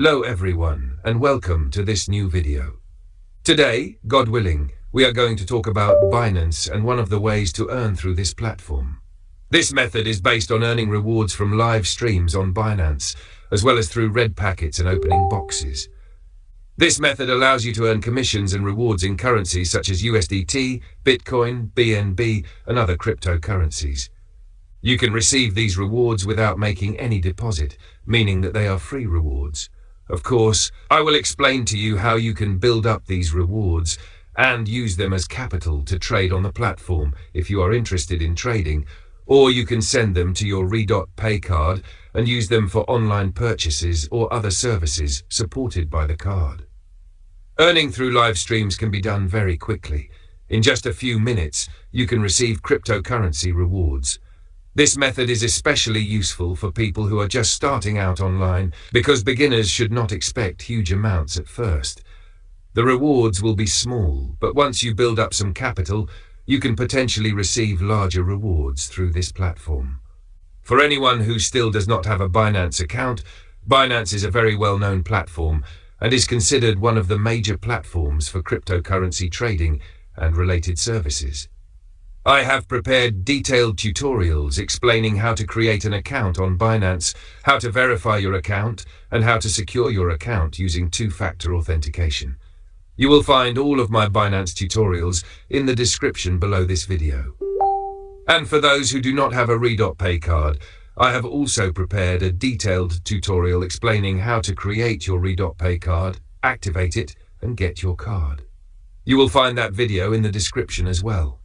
Hello everyone, and welcome to this new video. Today, God willing, we are going to talk about Binance and one of the ways to earn through this platform. This method is based on earning rewards from live streams on Binance, as well as through red packets and opening boxes. This method allows you to earn commissions and rewards in currencies such as USDT, Bitcoin, BNB, and other cryptocurrencies. You can receive these rewards without making any deposit, meaning that they are free rewards. Of course, I will explain to you how you can build up these rewards and use them as capital to trade on the platform if you are interested in trading, or you can send them to your Pay card and use them for online purchases or other services supported by the card. Earning through live streams can be done very quickly. In just a few minutes, you can receive cryptocurrency rewards. This method is especially useful for people who are just starting out online because beginners should not expect huge amounts at first. The rewards will be small, but once you build up some capital, you can potentially receive larger rewards through this platform. For anyone who still does not have a Binance account, Binance is a very well-known platform and is considered one of the major platforms for cryptocurrency trading and related services. I have prepared detailed tutorials explaining how to create an account on Binance, how to verify your account, and how to secure your account using two-factor authentication. You will find all of my Binance tutorials in the description below this video. And for those who do not have a Pay card, I have also prepared a detailed tutorial explaining how to create your Pay card, activate it, and get your card. You will find that video in the description as well.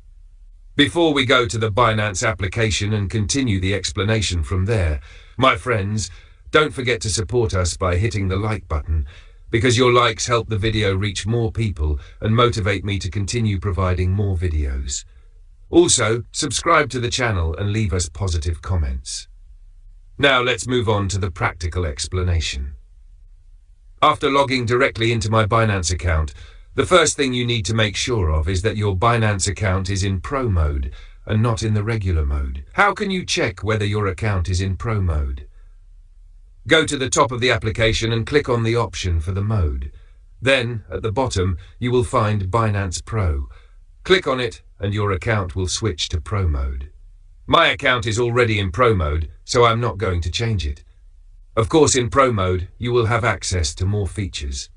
Before we go to the Binance application and continue the explanation from there, my friends, don't forget to support us by hitting the like button, because your likes help the video reach more people and motivate me to continue providing more videos. Also, subscribe to the channel and leave us positive comments. Now let's move on to the practical explanation. After logging directly into my Binance account, the first thing you need to make sure of is that your Binance account is in Pro mode and not in the regular mode. How can you check whether your account is in Pro mode? Go to the top of the application and click on the option for the mode. Then, at the bottom, you will find Binance Pro. Click on it and your account will switch to Pro mode. My account is already in Pro mode, so I'm not going to change it. Of course, in Pro mode, you will have access to more features.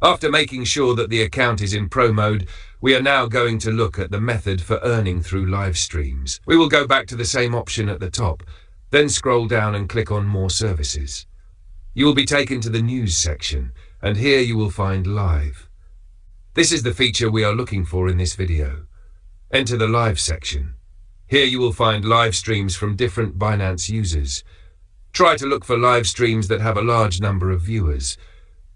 After making sure that the account is in Pro mode, we are now going to look at the method for earning through live streams. We will go back to the same option at the top, then scroll down and click on More Services. You will be taken to the News section, and here you will find Live. This is the feature we are looking for in this video. Enter the Live section. Here you will find live streams from different Binance users. Try to look for live streams that have a large number of viewers.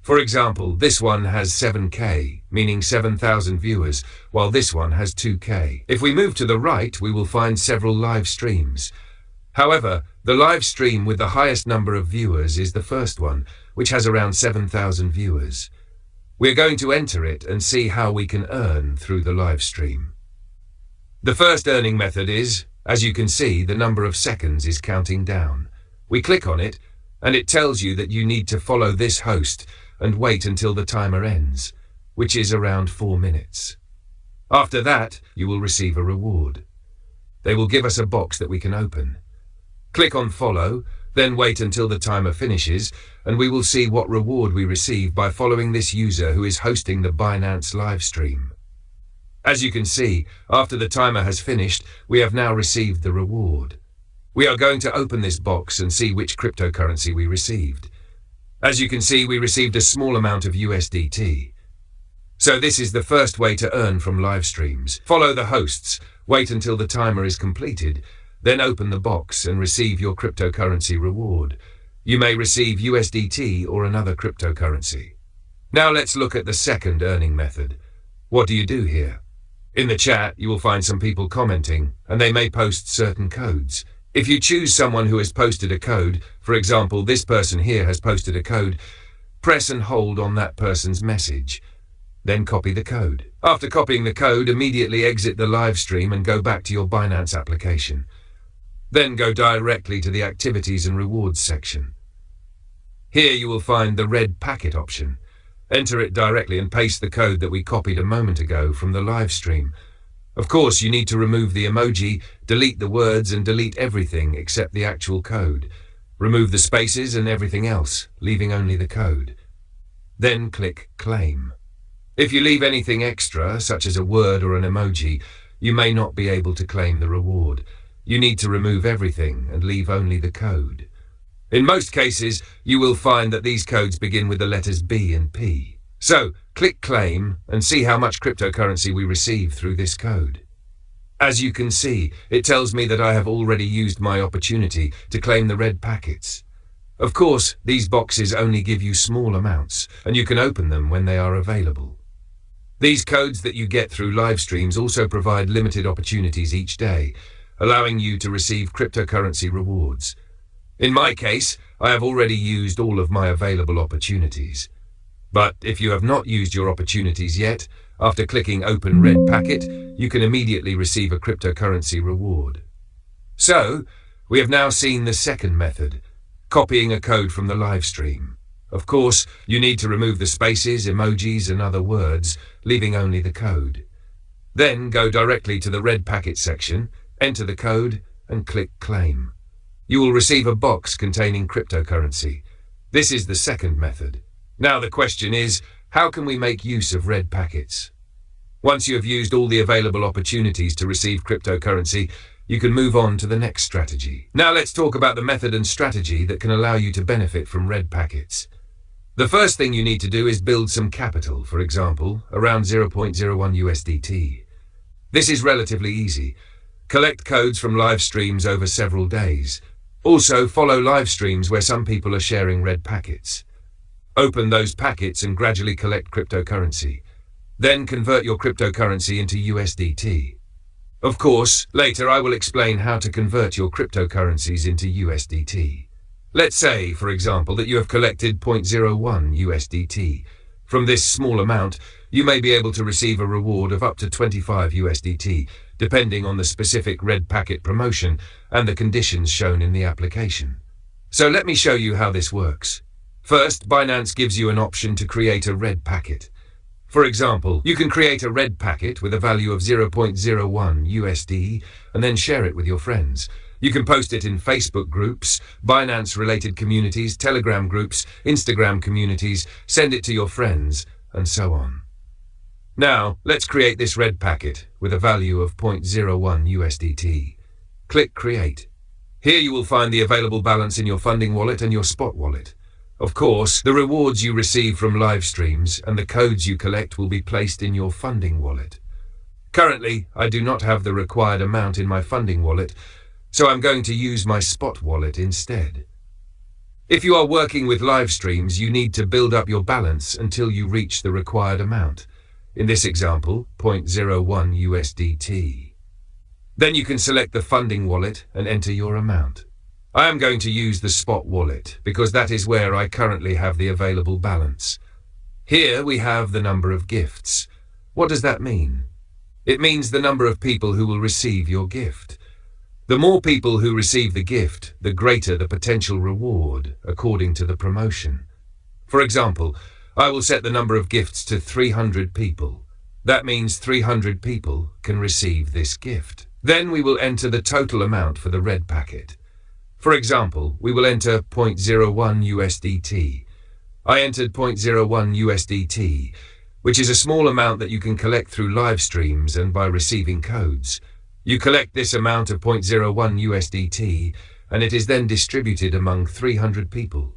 For example, this one has 7K, meaning 7,000 viewers, while this one has 2K. If we move to the right, we will find several live streams. However, the live stream with the highest number of viewers is the first one, which has around 7,000 viewers. We're going to enter it and see how we can earn through the live stream. The first earning method is, as you can see, the number of seconds is counting down. We click on it, and it tells you that you need to follow this host and wait until the timer ends, which is around 4 minutes. After that, you will receive a reward. They will give us a box that we can open. Click on Follow, then wait until the timer finishes, and we will see what reward we receive by following this user who is hosting the Binance live stream. As you can see, after the timer has finished, we have now received the reward. We are going to open this box and see which cryptocurrency we received. As you can see, we received a small amount of USDT. So this is the first way to earn from live streams. Follow the hosts, wait until the timer is completed, then open the box and receive your cryptocurrency reward. You may receive USDT or another cryptocurrency. Now let's look at the second earning method. What do you do here? In the chat, you will find some people commenting, and they may post certain codes. If you choose someone who has posted a code, for example, this person here has posted a code, press and hold on that person's message. Then copy the code. After copying the code, immediately exit the live stream and go back to your Binance application. Then go directly to the Activities and Rewards section. Here you will find the Red Packet option. Enter it directly and paste the code that we copied a moment ago from the live stream. Of course, you need to remove the emoji, delete the words, and delete everything except the actual code. Remove the spaces and everything else, leaving only the code. Then click Claim. If you leave anything extra, such as a word or an emoji, you may not be able to claim the reward. You need to remove everything and leave only the code. In most cases, you will find that these codes begin with the letters B and P. So, click Claim and see how much cryptocurrency we receive through this code. As you can see, it tells me that I have already used my opportunity to claim the red packets. Of course, these boxes only give you small amounts, and you can open them when they are available. These codes that you get through live streams also provide limited opportunities each day, allowing you to receive cryptocurrency rewards. In my case, I have already used all of my available opportunities. But if you have not used your opportunities yet, after clicking Open Red Packet, you can immediately receive a cryptocurrency reward. So, we have now seen the second method, copying a code from the live stream. Of course, you need to remove the spaces, emojis, and other words, leaving only the code. Then go directly to the Red Packet section, enter the code, and click Claim. You will receive a box containing cryptocurrency. This is the second method. Now the question is, how can we make use of red packets? Once you have used all the available opportunities to receive cryptocurrency, you can move on to the next strategy. Now let's talk about the method and strategy that can allow you to benefit from red packets. The first thing you need to do is build some capital, for example, around 0.01 USDT. This is relatively easy. Collect codes from live streams over several days. Also, follow live streams where some people are sharing red packets. Open those packets and gradually collect cryptocurrency. Then convert your cryptocurrency into USDT. Of course, later I will explain how to convert your cryptocurrencies into USDT. Let's say, for example, that you have collected 0.01 USDT. From this small amount, you may be able to receive a reward of up to 25 USDT, depending on the specific red packet promotion and the conditions shown in the application. So let me show you how this works. First, Binance gives you an option to create a red packet. For example, you can create a red packet with a value of 0.01 USD and then share it with your friends. You can post it in Facebook groups, Binance-related communities, Telegram groups, Instagram communities, send it to your friends, and so on. Now, let's create this red packet with a value of 0.01 USDT. Click Create. Here you will find the available balance in your funding wallet and your spot wallet. Of course, the rewards you receive from live streams and the codes you collect will be placed in your funding wallet. Currently, I do not have the required amount in my funding wallet, so I'm going to use my spot wallet instead. If you are working with live streams, you need to build up your balance until you reach the required amount. In this example, 0.01 USDT. Then you can select the funding wallet and enter your amount. I am going to use the spot wallet because that is where I currently have the available balance. Here we have the number of gifts. What does that mean? It means the number of people who will receive your gift. The more people who receive the gift, the greater the potential reward, according to the promotion. For example, I will set the number of gifts to 300 people. That means 300 people can receive this gift. Then we will enter the total amount for the red packet. For example, we will enter 0.01 USDT. I entered 0.01 USDT, which is a small amount that you can collect through live streams and by receiving codes. You collect this amount of 0.01 USDT, and it is then distributed among 300 people.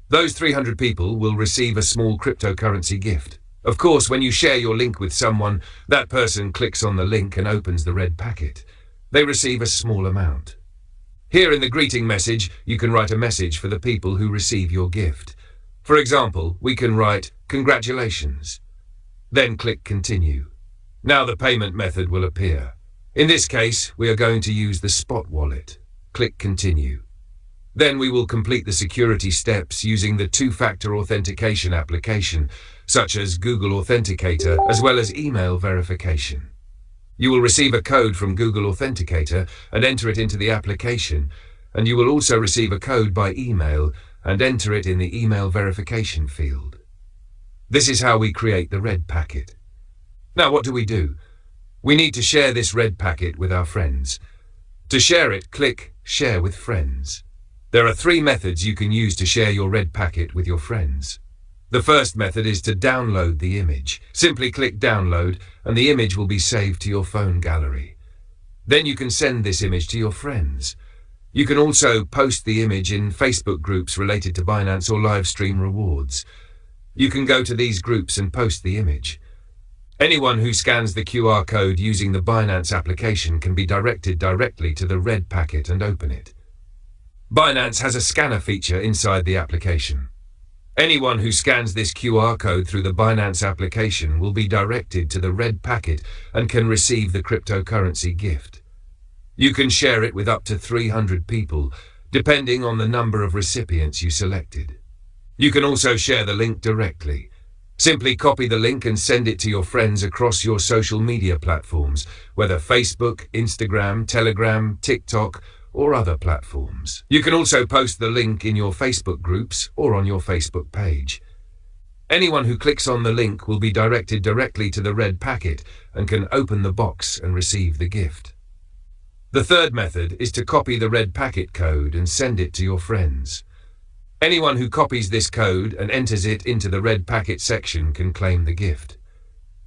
Those 300 people will receive a small cryptocurrency gift. Of course, when you share your link with someone, that person clicks on the link and opens the red packet. They receive a small amount. Here in the greeting message, you can write a message for the people who receive your gift. For example, we can write, "Congratulations." Then click Continue. Now the payment method will appear. In this case, we are going to use the spot wallet. Click Continue. Then we will complete the security steps using the two-factor authentication application, such as Google Authenticator, as well as email verification. You will receive a code from Google Authenticator and enter it into the application, and you will also receive a code by email, and enter it in the email verification field. This is how we create the red packet. Now what do? We need to share this red packet with our friends. To share it, click Share with Friends. There are 3 methods you can use to share your red packet with your friends. The first method is to download the image. Simply click Download and the image will be saved to your phone gallery. Then you can send this image to your friends. You can also post the image in Facebook groups related to Binance or Live Stream Rewards. You can go to these groups and post the image. Anyone who scans the QR code using the Binance application can be directed directly to the red packet and open it. Binance has a scanner feature inside the application. Anyone who scans this QR code through the Binance application will be directed to the red packet and can receive the cryptocurrency gift. You can share it with up to 300 people, depending on the number of recipients you selected. You can also share the link directly. Simply copy the link and send it to your friends across your social media platforms, whether Facebook, Instagram, Telegram, TikTok, or other platforms. You can also post the link in your Facebook groups or on your Facebook page. Anyone who clicks on the link will be directed directly to the red packet and can open the box and receive the gift. The third method is to copy the red packet code and send it to your friends. Anyone who copies this code and enters it into the red packet section can claim the gift.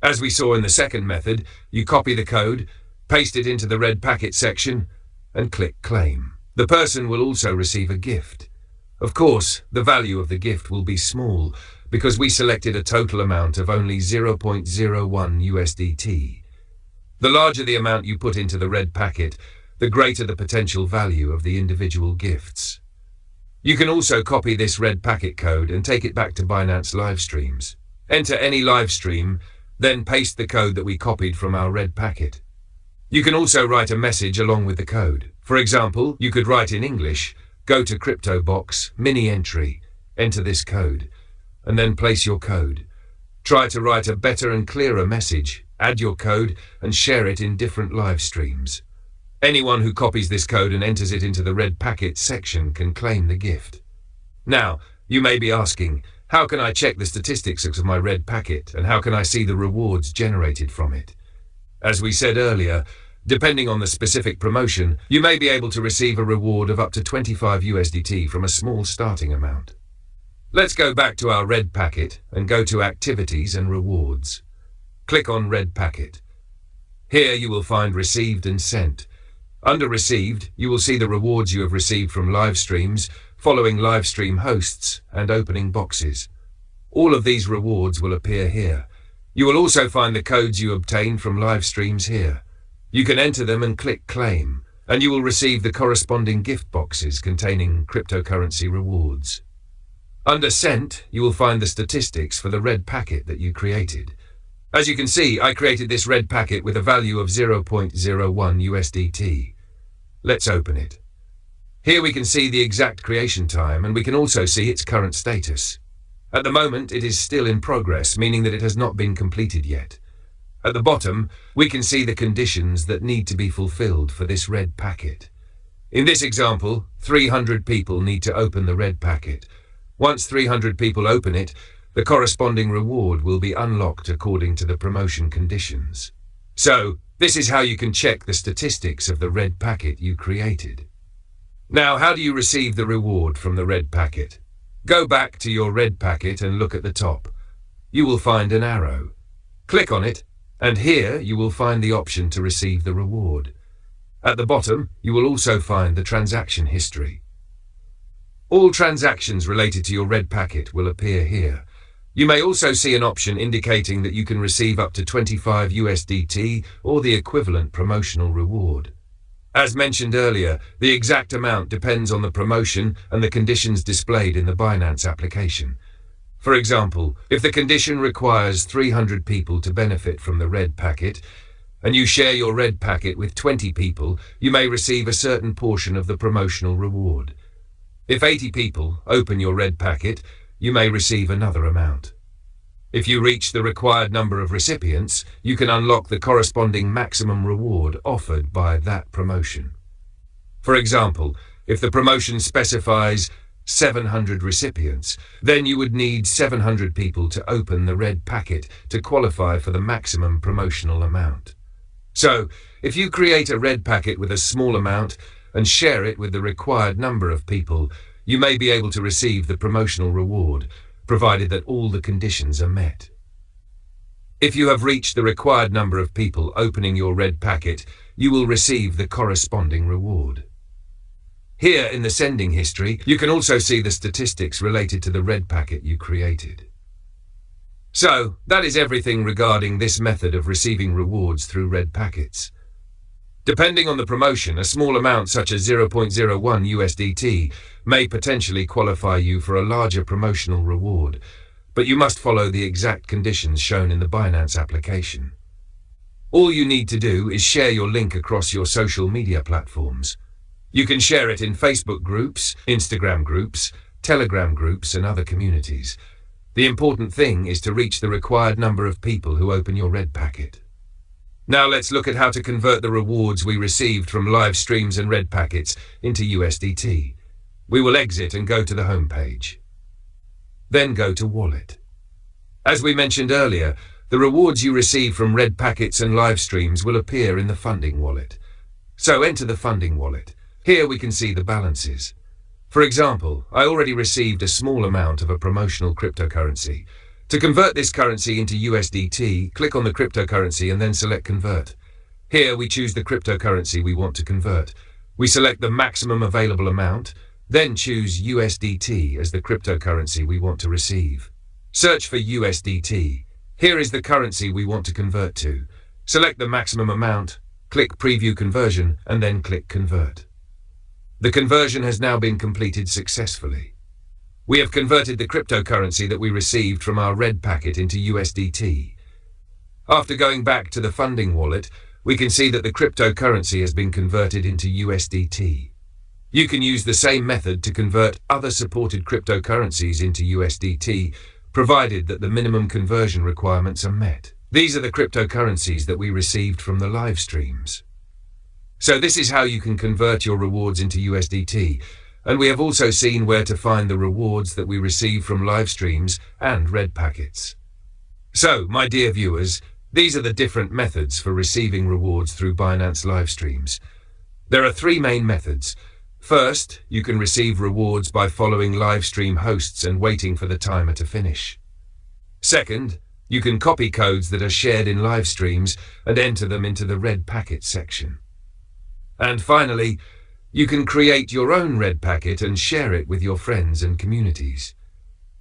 As we saw in the second method, you copy the code, paste it into the red packet section, and click Claim. The person will also receive a gift. Of course, the value of the gift will be small because we selected a total amount of only 0.01 USDT. The larger the amount you put into the red packet, the greater the potential value of the individual gifts. You can also copy this red packet code and take it back to Binance Live Streams. Enter any live stream, then paste the code that we copied from our red packet. You can also write a message along with the code. For example, you could write in English, go to Crypto Box, mini entry, enter this code, and then place your code. Try to write a better and clearer message, add your code, and share it in different live streams. Anyone who copies this code and enters it into the red packet section can claim the gift. Now, you may be asking, how can I check the statistics of my red packet and how can I see the rewards generated from it? As we said earlier, depending on the specific promotion, you may be able to receive a reward of up to 25 USDT from a small starting amount. Let's go back to our red packet and go to Activities and Rewards. Click on Red Packet. Here you will find Received and Sent. Under Received, you will see the rewards you have received from live streams, following live stream hosts, and opening boxes. All of these rewards will appear here. You will also find the codes you obtained from live streams here. You can enter them and click Claim, and you will receive the corresponding gift boxes containing cryptocurrency rewards. Under Sent, you will find the statistics for the red packet that you created. As you can see, I created this red packet with a value of 0.01 USDT. Let's open it. Here we can see the exact creation time and we can also see its current status. At the moment, it is still in progress, meaning that it has not been completed yet. At the bottom, we can see the conditions that need to be fulfilled for this red packet. In this example, 300 people need to open the red packet. Once 300 people open it, the corresponding reward will be unlocked according to the promotion conditions. So, this is how you can check the statistics of the red packet you created. Now, how do you receive the reward from the red packet? Go back to your red packet and look at the top. You will find an arrow. Click on it, and here you will find the option to receive the reward. At the bottom, you will also find the transaction history. All transactions related to your red packet will appear here. You may also see an option indicating that you can receive up to 25 USDT or the equivalent promotional reward. As mentioned earlier, the exact amount depends on the promotion and the conditions displayed in the Binance application. For example, if the condition requires 300 people to benefit from the red packet, and you share your red packet with 20 people, you may receive a certain portion of the promotional reward. If 80 people open your red packet, you may receive another amount. If you reach the required number of recipients, you can unlock the corresponding maximum reward offered by that promotion. For example, if the promotion specifies 700 recipients, then you would need 700 people to open the red packet to qualify for the maximum promotional amount. So, if you create a red packet with a small amount and share it with the required number of people, you may be able to receive the promotional reward, provided that all the conditions are met. If you have reached the required number of people opening your red packet, you will receive the corresponding reward. Here in the sending history, you can also see the statistics related to the red packet you created. So, that is everything regarding this method of receiving rewards through red packets. Depending on the promotion, a small amount such as 0.01 USDT may potentially qualify you for a larger promotional reward, but you must follow the exact conditions shown in the Binance application. All you need to do is share your link across your social media platforms. You can share it in Facebook groups, Instagram groups, Telegram groups, and other communities. The important thing is to reach the required number of people who open your red packet. Now let's look at how to convert the rewards we received from live streams and red packets into USDT. We will exit and go to the home page. Then go to Wallet. As we mentioned earlier, the rewards you receive from red packets and live streams will appear in the funding wallet. So enter the funding wallet. Here we can see the balances. For example, I already received a small amount of a promotional cryptocurrency. To convert this currency into USDT, click on the cryptocurrency and then select Convert. Here we choose the cryptocurrency we want to convert. We select the maximum available amount, then choose USDT as the cryptocurrency we want to receive. Search for USDT. Here is the currency we want to convert to. Select the maximum amount, click Preview Conversion, and then click Convert. The conversion has now been completed successfully. We have converted the cryptocurrency that we received from our red packet into USDT. After going back to the funding wallet, we can see that the cryptocurrency has been converted into USDT. You can use the same method to convert other supported cryptocurrencies into USDT, provided that the minimum conversion requirements are met. These are the cryptocurrencies that we received from the live streams. So this is how you can convert your rewards into USDT. And we have also seen where to find the rewards that we receive from live streams and red packets. So, my dear viewers, these are the different methods for receiving rewards through Binance Live Streams. There are three main methods. First, you can receive rewards by following live stream hosts and waiting for the timer to finish. Second, you can copy codes that are shared in live streams and enter them into the red packet section. And finally, you can create your own red packet and share it with your friends and communities.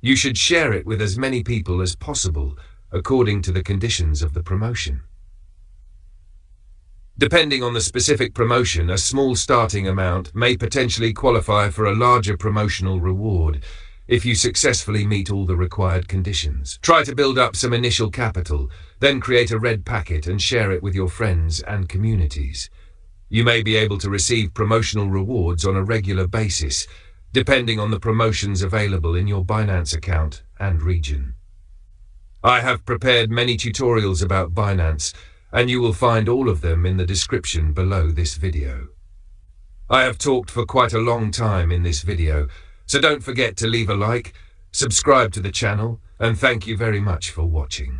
You should share it with as many people as possible, according to the conditions of the promotion. Depending on the specific promotion, a small starting amount may potentially qualify for a larger promotional reward if you successfully meet all the required conditions. Try to build up some initial capital, then create a red packet and share it with your friends and communities. You may be able to receive promotional rewards on a regular basis, depending on the promotions available in your Binance account and region. I have prepared many tutorials about Binance, and you will find all of them in the description below this video. I have talked for quite a long time in this video, so don't forget to leave a like, subscribe to the channel, and thank you very much for watching.